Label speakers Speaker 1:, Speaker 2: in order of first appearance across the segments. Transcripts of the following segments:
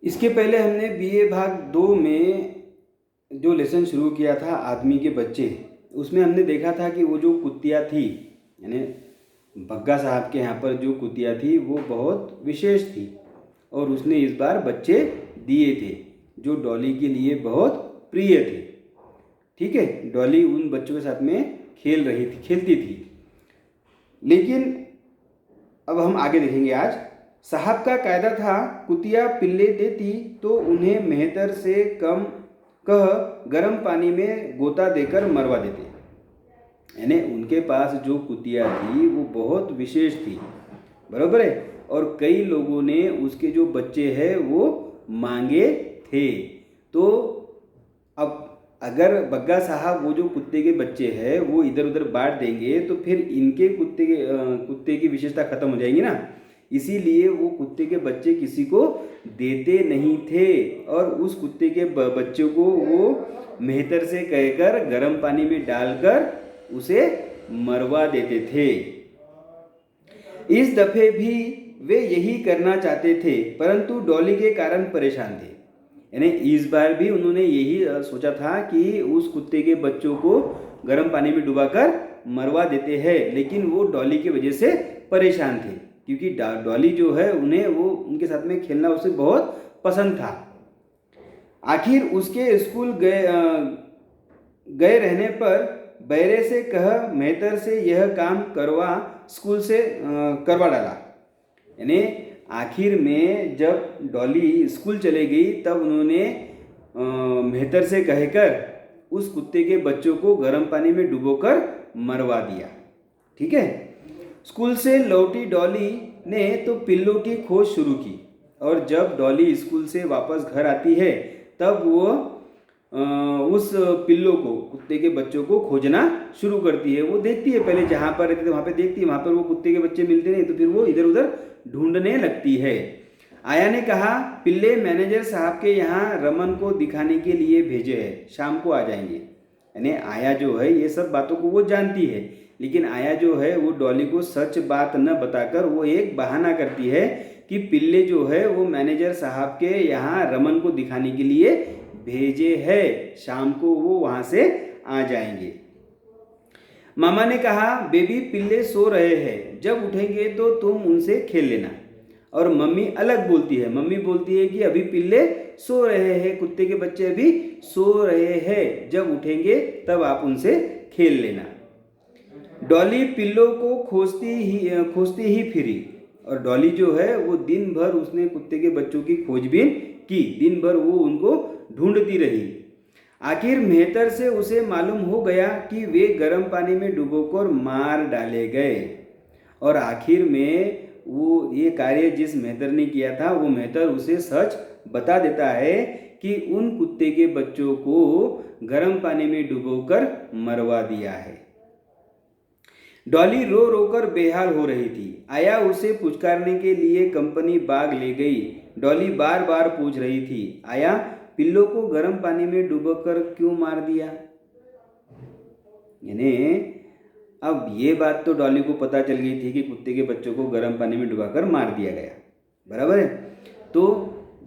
Speaker 1: इसके पहले हमने बीए भाग 2 में जो लेसन शुरू किया था आदमी के बच्चे, उसमें हमने देखा था कि वो जो कुतिया थी, यानी बग्गा साहब के यहाँ पर जो कुतिया थी वो बहुत विशेष थी और उसने इस बार बच्चे दिए थे जो डॉली के लिए बहुत प्रिय थे। ठीक है, डॉली उन बच्चों के साथ में खेलती थी। लेकिन अब हम आगे देखेंगे। आज साहब का कायदा था, कुतिया पिल्ले देती तो उन्हें मेहतर से कम कह गर्म पानी में गोता देकर मरवा देते। यानी उनके पास जो कुतिया थी वो बहुत विशेष थी, बराबर है, और कई लोगों ने उसके जो बच्चे हैं वो मांगे थे। तो अब अगर बग्गा साहब वो जो कुत्ते के बच्चे हैं वो इधर उधर बांट देंगे तो फिर इनके कुत्ते की विशेषता खत्म हो जाएंगी ना। इसीलिए वो कुत्ते के बच्चे किसी को देते नहीं थे और उस कुत्ते के बच्चों को वो मेहतर से कहकर गर्म पानी में डालकर उसे मरवा देते थे। इस दफे भी वे यही करना चाहते थे, परंतु डॉली के कारण परेशान थे। यानी इस बार भी उन्होंने यही सोचा था कि उस कुत्ते के बच्चों को गर्म पानी में डुबाकर मरवा देते हैं, लेकिन वो डॉली की वजह से परेशान थे क्योंकि डॉली जो है उन्हें वो उनके साथ में खेलना उसे बहुत पसंद था। आखिर उसके स्कूल गए रहने पर बैरे से कह मेहतर से यह काम स्कूल से करवा डाला। यानी आखिर में जब डॉली स्कूल चले गई तब उन्होंने मेहतर से कहकर उस कुत्ते के बच्चों को गर्म पानी में डुबोकर मरवा दिया। ठीक है, स्कूल से लौटी डॉली ने तो पिल्लों की खोज शुरू की और जब डॉली स्कूल से वापस घर आती है तब वो उस पिल्लों को, कुत्ते के बच्चों को खोजना शुरू करती है। वो देखती है, पहले जहाँ पर रहते थे वहाँ पे देखती है, वहाँ पर वो कुत्ते के बच्चे मिलते नहीं तो फिर वो इधर उधर ढूंढने लगती है। आया ने कहा, पिल्ले मैनेजर साहब के यहाँ रमन को दिखाने के लिए भेजे हैं, शाम को आ जाएंगे। यानी आया जो है ये सब बातों को वो जानती है, लेकिन आया जो है वो डॉली को सच बात न बताकर वो एक बहाना करती है कि पिल्ले जो है वो मैनेजर साहब के यहाँ रमन को दिखाने के लिए भेजे है, शाम को वो वहाँ से आ जाएंगे। मामा ने कहा, बेबी पिल्ले सो रहे हैं, जब उठेंगे तो तुम उनसे खेल लेना। और मम्मी अलग बोलती है, मम्मी बोलती है कि अभी पिल्ले सो रहे हैं, कुत्ते के बच्चे अभी सो रहे हैं, जब उठेंगे तब आप उनसे खेल लेना। डॉली पिल्लों को खोजती ही फिरी और डॉली जो है वो दिन भर उसने कुत्ते के बच्चों की खोजबीन की, दिन भर वो उनको ढूंढती रही। आखिर मेहतर से उसे मालूम हो गया कि वे गर्म पानी में डुबोकर मार डाले गए और आखिर में वो ये कार्य जिस मेहतर ने किया था वो मेहतर उसे सच बता देता है कि उन कुत्ते के बच्चों को गर्म पानी में डुबोकर मरवा दिया है। डॉली रो रो कर बेहाल हो रही थी। आया उसे पुचकारने के लिए कंपनी बाग ले गई। डॉली बार बार पूछ रही थी, आया पिल्लों को गर्म पानी में डुबोकर क्यों मार दिया। यानी अब ये बात तो डॉली को पता चल गई थी कि कुत्ते के बच्चों को गर्म पानी में डुबाकर मार दिया गया, बराबर है। तो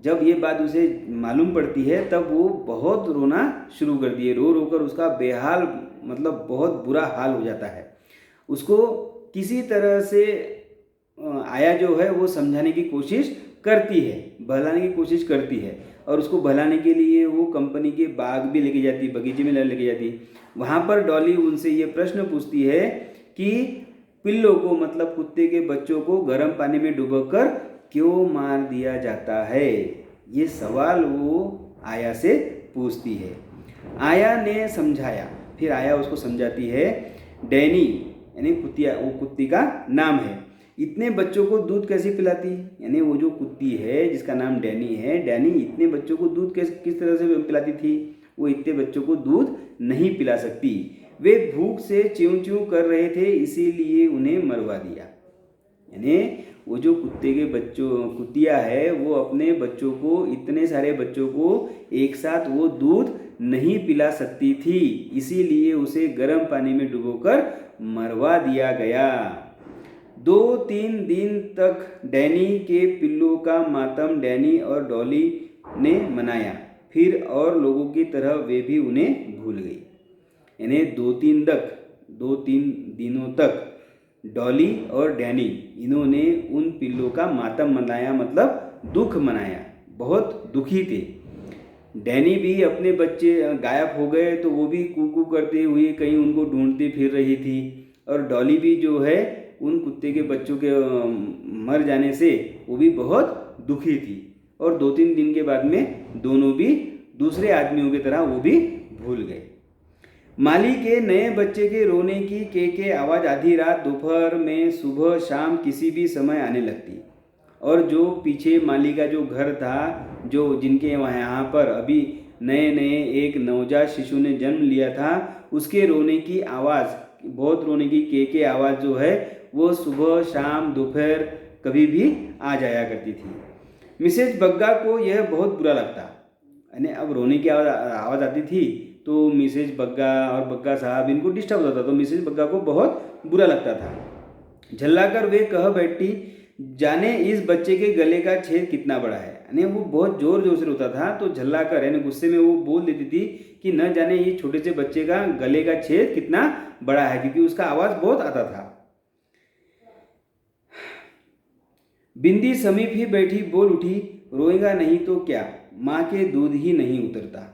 Speaker 1: जब ये बात उसे मालूम पड़ती है तब वो बहुत रोना शुरू कर दिए, रो रो कर उसका बेहाल मतलब बहुत बुरा हाल हो जाता है। उसको किसी तरह से आया जो है वो समझाने की कोशिश करती है, बहलाने की कोशिश करती है और उसको बहलाने के लिए वो कंपनी के बाग भी लेके जाती, बगीचे में लेके जाती। वहाँ पर डॉली उनसे ये प्रश्न पूछती है कि पिल्लों को मतलब कुत्ते के बच्चों को गर्म पानी में डुबोकर क्यों मार दिया जाता है। ये सवाल वो आया से पूछती है। आया ने समझाया, फिर आया उसको समझाती है। डैनी यानी कुतिया, वो कुत्ती का नाम है, इतने बच्चों को दूध कैसे पिलाती। यानी वो जो कुत्ती है जिसका नाम डैनी है, डैनी इतने बच्चों को दूध किस तरह से पिलाती थी। वो इतने बच्चों को दूध नहीं पिला सकती, वे भूख से च्यूं च्यूं कर रहे थे, इसीलिए उन्हें मरवा दिया। यानी वो जो कुतिया है वो अपने बच्चों को, इतने सारे बच्चों को एक साथ वो दूध नहीं पिला सकती थी, इसीलिए उसे गर्म पानी में डुबोकर मरवा दिया गया। 2-3 दिन तक डैनी के पिल्लों का मातम डैनी और डॉली ने मनाया, फिर और लोगों की तरह वे भी उन्हें भूल गई। यानी 2-3 दिनों तक डॉली और डैनी इन्होंने उन पिल्लों का मातम मनाया, मतलब दुख मनाया, बहुत दुखी थे। डैनी भी अपने बच्चे गायब हो गए तो वो भी कू करते हुए कहीं उनको ढूंढती फिर रही थी, और डॉली भी जो है उन कुत्ते के बच्चों के मर जाने से वो भी बहुत दुखी थी, और 2-3 दिन के बाद में दोनों भी दूसरे आदमियों की तरह वो भी भूल गए। माली के नए बच्चे के रोने की के आवाज़ आधी रात, दोपहर में, सुबह, शाम किसी भी समय आने लगती, और जो पीछे माली का जो घर था, जो जिनके यहाँ पर अभी नए नए एक नवजात शिशु ने जन्म लिया था, उसके रोने की आवाज़, बहुत रोने की के आवाज़ जो है वो सुबह, शाम, दोपहर कभी भी आ जाया करती थी। मिसेज बग्गा को यह बहुत बुरा लगता, यानी अब रोने की आवाज़ आती थी तो मिसेज बग्गा और बग्गा साहब इनको डिस्टर्ब होता था, तो मिसेज बग्गा को बहुत बुरा लगता था। झल्लाकर वे कह बैठती, जाने इस बच्चे के गले का छेद कितना बड़ा है। यानी वो बहुत जोर जोर से रोता था, तो झल्लाकर यानी गुस्से में वो बोल देती थी कि न जाने ये छोटे से बच्चे का गले का छेद कितना बड़ा है, क्योंकि उसका आवाज़ बहुत आता था। बिंदी समीप ही बैठी बोल उठी, रोएगा नहीं तो क्या, माँ के दूध ही नहीं उतरता।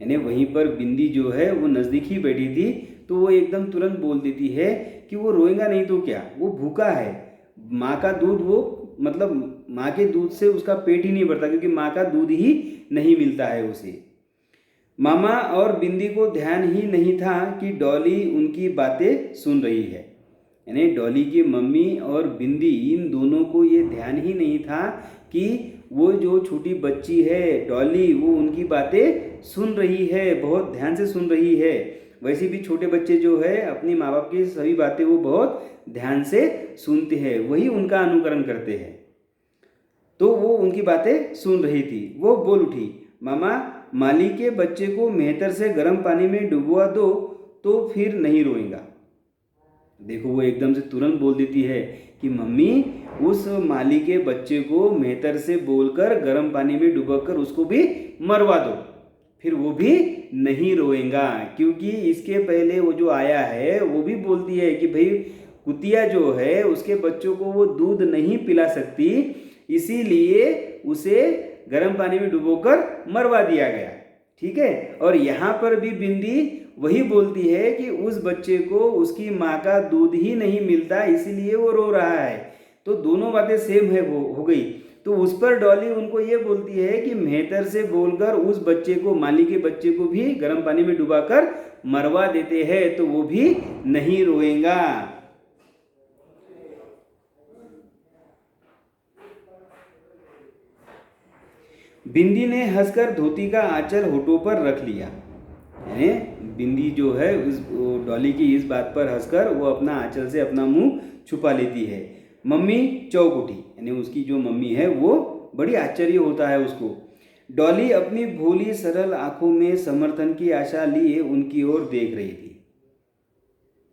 Speaker 1: यानी वहीं पर बिंदी जो है वो नज़दीक ही बैठी थी, तो वो एकदम तुरंत बोल देती है कि वो रोएगा नहीं तो क्या, वो भूखा है, माँ का दूध वो मतलब माँ के दूध से उसका पेट ही नहीं भरता, क्योंकि माँ का दूध ही नहीं मिलता है उसे। मामा और बिंदी को ध्यान ही नहीं था कि डॉली उनकी बातें सुन रही है। यानी डॉली की मम्मी और बिंदी इन दोनों को ये ध्यान ही नहीं था कि वो जो छोटी बच्ची है डॉली, वो उनकी बातें सुन रही है, बहुत ध्यान से सुन रही है। वैसे भी छोटे बच्चे जो है अपनी माँ बाप की सभी बातें वो बहुत ध्यान से सुनते हैं, वही उनका अनुकरण करते हैं। तो वो उनकी बातें सुन रही थी। वो बोल उठी, मामा माली के बच्चे को मेहतर से गर्म पानी में डुबवा दो तो फिर नहीं रोएगा। देखो वो एकदम से तुरंत बोल देती है कि मम्मी उस माली के बच्चे को मेहतर से बोलकर गर्म पानी में डुबाकर उसको भी मरवा दो, फिर वो भी नहीं रोएगा। क्योंकि इसके पहले वो जो आया है वो भी बोलती है कि भाई कुतिया जो है उसके बच्चों को वो दूध नहीं पिला सकती, इसीलिए उसे गर्म पानी में डुबोकर मरवा दिया गया। ठीक है, और यहाँ पर भी बिंदी वही बोलती है कि उस बच्चे को उसकी माँ का दूध ही नहीं मिलता, इसीलिए वो रो रहा है। तो दोनों बातें सेम है वो हो गई। तो उस पर डॉली उनको ये बोलती है कि मेहतर से बोलकर उस बच्चे को, माली के बच्चे को भी गर्म पानी में डुबाकर मरवा देते हैं तो वो भी नहीं रोएगा। बिंदी ने हंसकर धोती का आंचल होठों पर रख लिया। यानी बिंदी जो है उस डॉली की इस बात पर हंसकर वो अपना आंचल से अपना मुंह छुपा लेती है। मम्मी चौंक उठी, यानी उसकी जो मम्मी है वो बड़ी आश्चर्य होता है उसको। डॉली अपनी भोली सरल आंखों में समर्थन की आशा लिए उनकी ओर देख रही थी।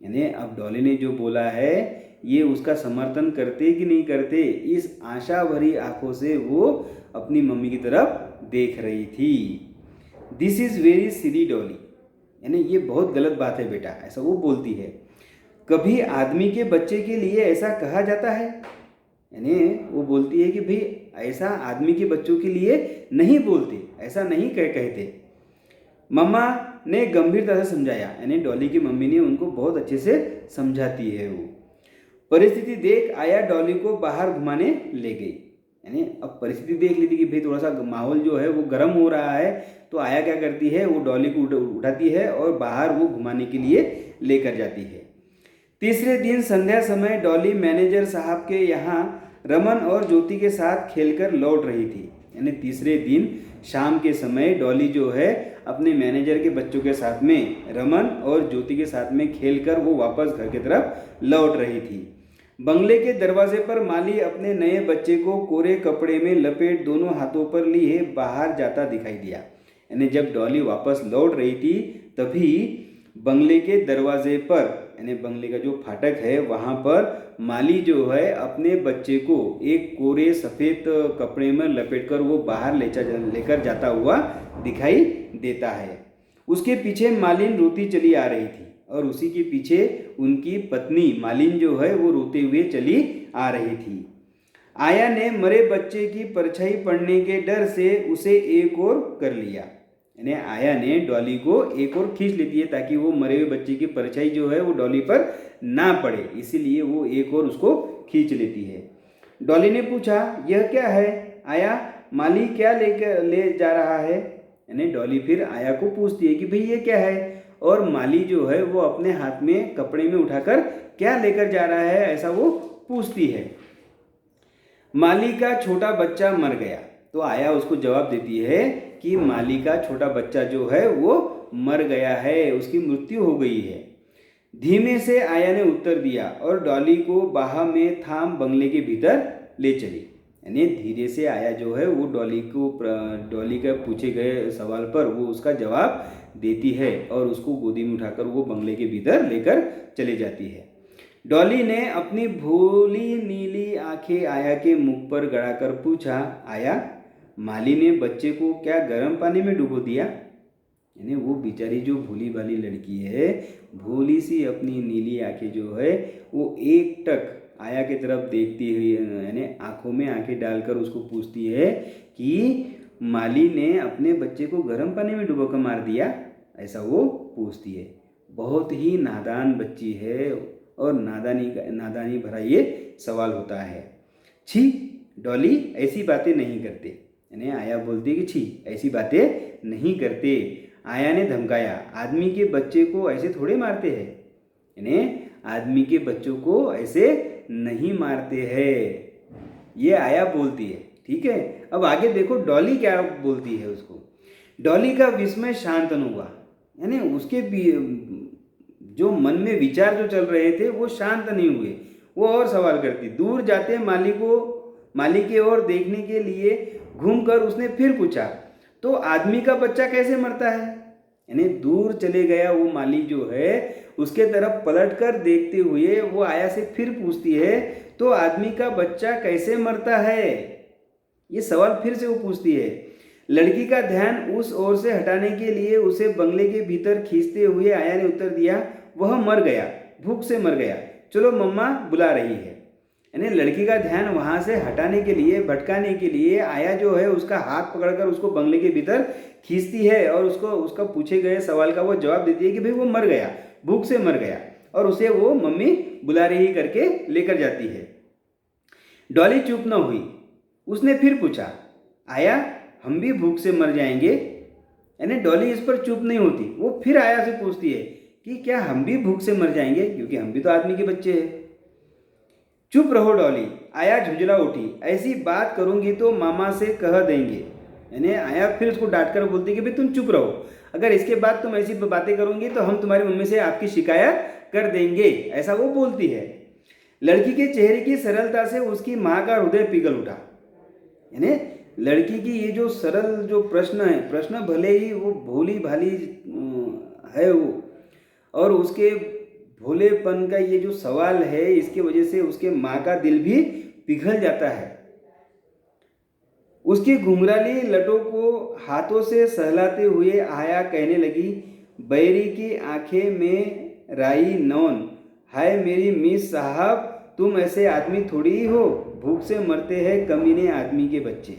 Speaker 1: यानी अब डॉली ने जो बोला है ये उसका समर्थन करते कि नहीं करते, इस आशा भरी आंखों से वो अपनी मम्मी की तरफ देख रही थी। This is very silly Dolly, यानी ये बहुत गलत बात है बेटा, ऐसा वो बोलती है। कभी आदमी के बच्चे के लिए ऐसा कहा जाता है? यानी वो बोलती है कि भाई ऐसा आदमी के बच्चों के लिए नहीं बोलते, ऐसा नहीं कहते। मम्मा ने गंभीरता से समझाया, यानी डॉली की मम्मी ने उनको बहुत अच्छे से समझाती है। वो परिस्थिति देख आया डॉली को बाहर घुमाने ले गई। यानी अब परिस्थिति देख ली थी कि भाई थोड़ा सा माहौल जो है वो गर्म हो रहा है, तो आया क्या करती है, वो डॉली को उठाती है और बाहर वो घुमाने के लिए लेकर जाती है। तीसरे दिन संध्या समय डॉली मैनेजर साहब के यहाँ रमन और ज्योति के साथ खेलकर लौट रही थी। यानी तीसरे दिन शाम के समय डॉली जो है अपने मैनेजर के बच्चों के साथ में, रमन और ज्योति के साथ में खेलकर वो वापस घर की तरफ लौट रही थी। बंगले के दरवाजे पर माली अपने नए बच्चे को कोरे कपड़े में लपेट दोनों हाथों पर लिए बाहर जाता दिखाई दिया। यानी जब डॉली वापस लौट रही थी तभी बंगले के दरवाजे पर यानी बंगले का जो फाटक है वहाँ पर माली जो है अपने बच्चे को एक कोरे सफ़ेद कपड़े में लपेटकर वो बाहर लेकर जाता हुआ दिखाई देता है। उसके पीछे मालिन रोती चली आ रही थी और उसी के पीछे उनकी पत्नी मालिन जो है वो रोते हुए चली आ रही थी। आया ने मरे बच्चे की परछाई पड़ने के डर से उसे एक और कर लिया, यानी आया ने डॉली को एक और खींच लेती है ताकि वो मरे हुए बच्चे की परछाई जो है वो डॉली पर ना पड़े, इसीलिए वो एक और उसको खींच लेती है। डॉली ने पूछा, यह क्या है आया, माली क्या लेकर ले जा रहा है? यानी डॉली फिर आया को पूछती है कि भाई ये क्या है, और माली जो है वो अपने हाथ में कपड़े में उठाकर क्या लेकर जा रहा है ऐसा वो पूछती है। माली का छोटा बच्चा मर गया। तो आया उसको जवाब देती है कि माली का छोटा बच्चा जो है वो मर गया है, उसकी मृत्यु हो गई है। धीमे से आया ने उत्तर दिया और डॉली को बाह में थाम बंगले के भीतर ले चली। यानी धीरे से आया जो है वो डॉली का पूछे गए सवाल पर वो उसका जवाब देती है और उसको गोदी में उठाकर वो बंगले के भीतर लेकर चली जाती है। डॉली ने अपनी भोली नीली आंखें आया के मुख पर गड़ाकर पूछा, आया, माली ने बच्चे को क्या गर्म पानी में डुबो दिया? यानी वो बेचारी जो भोली भाली लड़की है, भोली सी अपनी नीली आंखें जो है वो एक टक आया की तरफ देखती हुई, यानी आंखों में आंखें डालकर उसको पूछती है कि माली ने अपने बच्चे को गर्म पानी में डुबो कर मार दिया, ऐसा वो पूछती है। बहुत ही नादान बच्ची है और नादानी भरा ये सवाल होता है। छी डॉली, ऐसी बातें नहीं करते। यानी आया बोलती है कि छी ऐसी बातें नहीं करते। आया ने धमकाया, आदमी के बच्चे को ऐसे थोड़े मारते हैं, यानी आदमी के बच्चों को ऐसे नहीं मारते हैं, ये आया बोलती है। ठीक है, अब आगे देखो डॉली क्या बोलती है उसको। डॉली का विस्मय शांत न हुआ, यानी उसके जो मन में विचार जो चल रहे थे वो शांत नहीं हुए, वो और सवाल करती। दूर जाते माली की ओर देखने के लिए घूमकर उसने फिर पूछा, तो आदमी का बच्चा कैसे मरता है? यानी दूर चले गया वो माली जो है उसके तरफ पलटकर देखते हुए वो आया से फिर पूछती है, तो आदमी का बच्चा कैसे मरता है? ये सवाल फिर से वो पूछती है। लड़की का ध्यान उस ओर से हटाने के लिए उसे बंगले के भीतर खींचते हुए आया ने उत्तर दिया, वह मर गया, भूख से मर गया, चलो मम्मा बुला रही है। यानी लड़की का ध्यान वहाँ से हटाने के लिए, भटकाने के लिए आया जो है उसका हाथ पकड़कर उसको बंगले के भीतर खींचती है और उसका पूछे गए सवाल का वो जवाब देती है कि भाई वो मर गया, भूख से मर गया, और उसे वो मम्मी बुला रही करके लेकर जाती है। डॉली चुप न हुई, उसने फिर पूछा, आया, हम भी भूख से मर जाएंगे? यानी डॉली इस पर चुप नहीं होती, वो फिर आया से पूछती है कि क्या हम भी भूख से मर जाएंगे, क्योंकि हम भी तो आदमी के बच्चे हैं। चुप रहो डॉली, आया झुंझला उठी, ऐसी बात करूंगी तो मामा से कह देंगे। यानी आया फिर उसको डांटकर बोलती कि भाई तुम चुप रहो, अगर इसके बाद तुम ऐसी बातें करोगी तो हम तुम्हारी मम्मी से आपकी शिकायत कर देंगे, ऐसा वो बोलती है। लड़की के चेहरे की सरलता से उसकी माँ का हृदय पिघल उठा। यानी लड़की की ये जो सरल जो प्रश्न है, प्रश्न भले ही वो भोली भाली है वो, और उसके भोलेपन का ये जो सवाल है इसकी वजह से उसके माँ का दिल भी पिघल जाता है। उसकी घुंघराली लटों को हाथों से सहलाते हुए आया कहने लगी, बैरी की आंखें में राई नौन, हाय मेरी मिस साहब, तुम ऐसे आदमी थोड़ी ही हो, भूख से मरते हैं कमीने आदमी के बच्चे।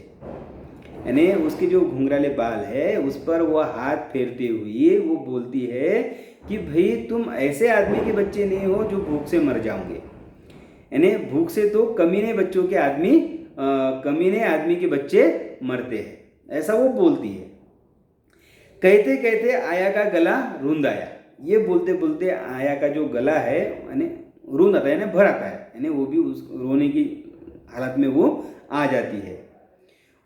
Speaker 1: यानी उसके जो घुंघराले बाल है उस पर वह हाथ फेरते हुए वो बोलती है कि भाई तुम ऐसे आदमी के बच्चे नहीं हो जो भूख से मर जाओगे। यानी भूख से तो कमीने आदमी के बच्चे मरते हैं, ऐसा वो बोलती है। कहते कहते आया का गला रूंध आया। ये बोलते बोलते आया का जो गला है यानी रूंध आता है, यानी भर आता है, यानी वो भी उस रोने की हालत में वो आ जाती है।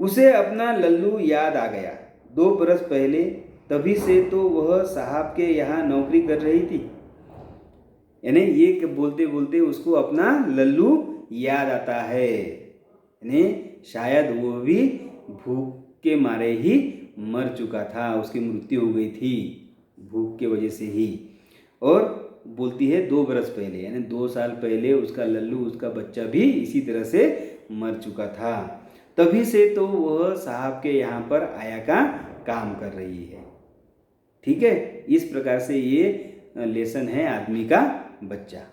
Speaker 1: उसे अपना लल्लू याद आ गया। 2 बरस पहले, तभी से तो वह साहब के यहाँ नौकरी कर रही थी। यानी ये बोलते बोलते उसको अपना लल्लू याद आता है, यानी शायद वो भी भूख के मारे ही मर चुका था, उसकी मृत्यु हो गई थी भूख के वजह से ही। और बोलती है 2 बरस पहले, यानी 2 साल पहले उसका लल्लू, उसका बच्चा भी इसी तरह से मर चुका था। तभी से तो वह साहब के यहाँ पर आया का काम कर रही है। ठीक है, इस प्रकार से ये लेसन है आदमी का बच्चा।